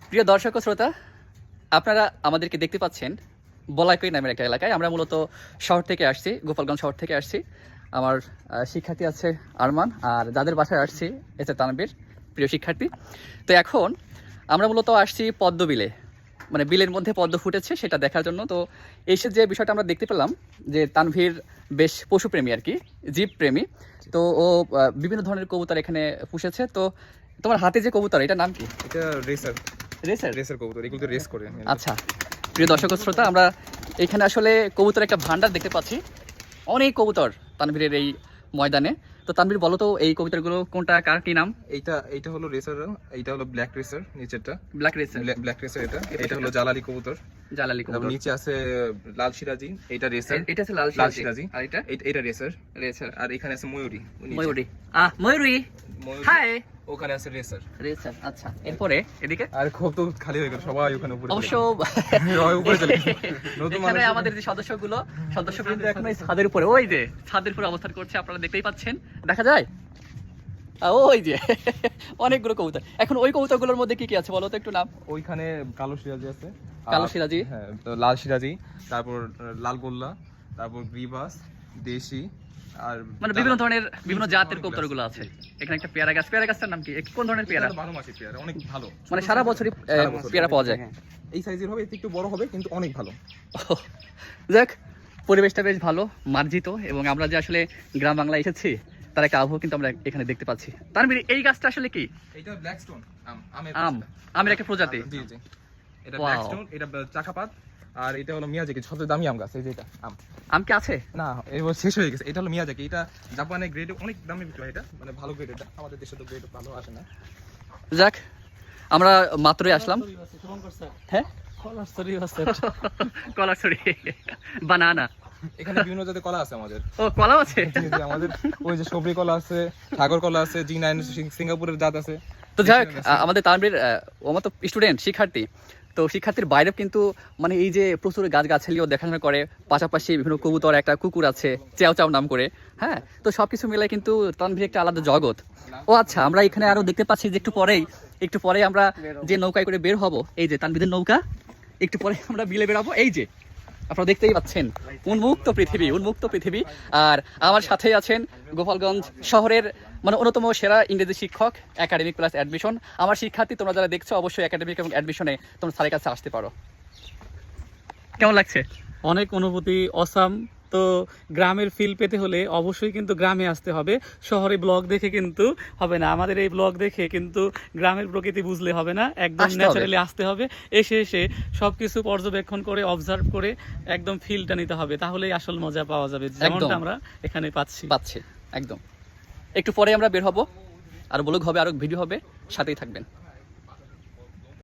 প্রিয় দর্শক ও শ্রোতা, আপনারা আমাদেরকে দেখতে পাচ্ছেন বলাইকই নামের একটা এলাকায়। আমরা মূলত শহর থেকে আসছি, গোপালগঞ্জ শহর থেকে আসছি। আমার শিক্ষার্থী আছে আরমান, আর যাদের বাসায় আসছি এসে তানভীর, প্রিয় শিক্ষার্থী। তো এখন আমরা মূলত আসছি পদ্মবিলে, মানে বিলের মধ্যে পদ্ম ফুটেছে সেটা দেখার জন্য। তো এসে যে বিষয়টা আমরা দেখতে পেলাম যে তানভীর বেশ পশুপ্রেমী আর কি, জীবপ্রেমী। তো ও বিভিন্ন ধরনের কবুতর এখানে পুষেছে। তো তোমার হাতে যে কবুতর, এটার নাম কি? এটা রেসার রেসার রেসার কবুতর, এগুলো তো রেস করে। আচ্ছা, প্রিয় দর্শক ও শ্রোতা, আমরা এখানে আসলে কবুতর একটা ভান্ডার দেখতে পাচ্ছি, অনেক কবুতর তানভীরের এই ময়দানে। তো তানভীর বলো তো এই কবুতরগুলো কোনটা কার কি নাম? এইটা হলো রেসার, এইটা হলো ব্ল্যাক রেসার, নিচেরটা ব্ল্যাক রেসার। ব্ল্যাক রেসার, এটা হলো জালালি কবুতর। জালালি তারপর কবুতর। নিচে আছে লাল সিরাজি, এটা রেসার। এটা আছে লাল লাল সিরাজি। সিরাজি, আর এটা এটা রেসার। রেসার। আর এখানে আছে ময়ূরী। ময়ূরী। ময়ূরী। ময়ূরী, হাই। ওখানে আছে রেসার। রেসার। আচ্ছা, এরপরে এদিকে আর খুব তো খালি হয়ে গেল, সবাই ওখানে উপরে অবশ্য সবাই উপরে চলে গেছে। নতুন এখানে মানুষ আমাদের যে সদস্যগুলো কিন্তু এখন এই ছাদের উপরে, ওই যে ছাদের উপরে অবস্থান করছে, আপনারা দেখতেই পাচ্ছেন, দেখা যায় ওই যে অনেকগুলো কবুতর। এখন ওই কবুতরগুলোর মধ্যে কি কি আছে বলো তো একটু নাম। ওইখানে কালো সিরাজি আছে, কালো সিরাজি, হ্যাঁ, তো লাল সিরাজি, তারপর লাল গোল্লা, তারপর গ্রিবাস, দেশি, আর মানে বিভিন্ন ধরনের বিভিন্ন জাতের কবুতরগুলো আছে। এখানে একটা পেয়ারা গাছ, পেয়ারা গাছটার নাম কি? কোন ধরনের পেয়ারা? 12 মাসি পেয়ারা, অনেক ভালো, মানে সারা বছরই সারা বছর পেয়ারা পাওয়া যায়। এই সাইজের হবে, একটু বড় হবে, কিন্তু অনেক ভালো। যাক, পরিবেশটা বেশ ভালো, মার্জিত, এবং আমরা যে আসলে গ্রাম বাংলায় এসেছি তার একটা আবহাওয়া কিন্তু আমরা এখানে দেখতে পাচ্ছি। তার মানে এই গাছটা আসলে কি? এটা ব্ল্যাক স্টোন আমের একটা প্রজাতি। জি জি, এটা Wow. ব্ল্যাক স্টোন, এটা চাকাপাত। আর এটা হলো মিয়াজাকি, সবচেয়ে দামি আম গাছ। এই যে এটা আম কি আছে? না, এবার শেষ হয়ে গেছে। এটা হলো মিয়াজাকি, এটা জাপানে গ্রেড অনেক দামে বিক্রি হয়, এটা মানে ভালো গ্রেড। এটা আমাদের দেশে তো গ্রেড ভালো আসে না। যাক, আমরা মাত্রই আসলাম। হ্যাঁ, কলাছড়ি বানানা। এখানে বিভিন্ন জাতের কলা আছে আমাদের। ও, কলাও আছে। জি, জি, আমাদের ওই যে সবরি কলা আছে, সাগর কলা আছে, G9 সিঙ্গাপুরের জাত আছে। তো যাক, আমাদের তানভীর ও আমার তো স্টুডেন্ট, শিক্ষার্থী। তো শিক্ষার্থীর বাইরেও কিন্তু মানে এই যে প্রচুর গাছগাছালিও দেখাশোনা করে, পাশাপাশি বিভিন্ন কবুতর, একটা কুকুর আছে চ্যাও চ্যাও নাম করে। হ্যাঁ, তো সবকিছু মিলে কিন্তু তানভীর একটা আলাদা জগৎ। ও আচ্ছা, আমরা এখানে আরো দেখতে পাচ্ছি যে একটু পরে আমরা যে নৌকায় করে বের হব, এই যে তানভীরের নৌকা, একটু পরে আমরা বিলে বেরাবো। এই যে আপনারা দেখতেই পাচ্ছেন, উন্মুক্ত পৃথিবী। আর আমার সাথেই আছেন গোপালগঞ্জ শহরের মানে অন্যতম সেরা ইংরেজি শিক্ষক, একাডেমিক প্লাস অ্যাডমিশন। আমার শিক্ষার্থী তোমরা যারা দেখছো, অবশ্যই একাডেমিক এবং অ্যাডমিশনে তোমরা স্যারের কাছে আসতে পারো। কেমন লাগছে? অনেক অনুভূতি অসাম। তো গ্রামের ফিল পেতে হলে অবশ্যই কিন্তু গ্রামে আসতে হবে, শহরে ব্লগ দেখে কিন্তু হবে না। আমাদের এই ব্লগ দেখে কিন্তু গ্রামের প্রকৃতি বুঝলে হবে না, একদম আসতে হবে। ন্যাচারালি আসতে হবে। এসে সবকিছু পর্যবেক্ষণ করে, অবজার্ভ করে একদম ফিলটা নিতে হবে, তাহলেই আসল মজা পাওয়া যাবে, যেমনটা আমরা এখানে পাচ্ছি। একদম। একটু পরে আমরা বের হব, আর ব্লগ হবে, আরো ভিডিও হবে, সাথেই থাকবেন।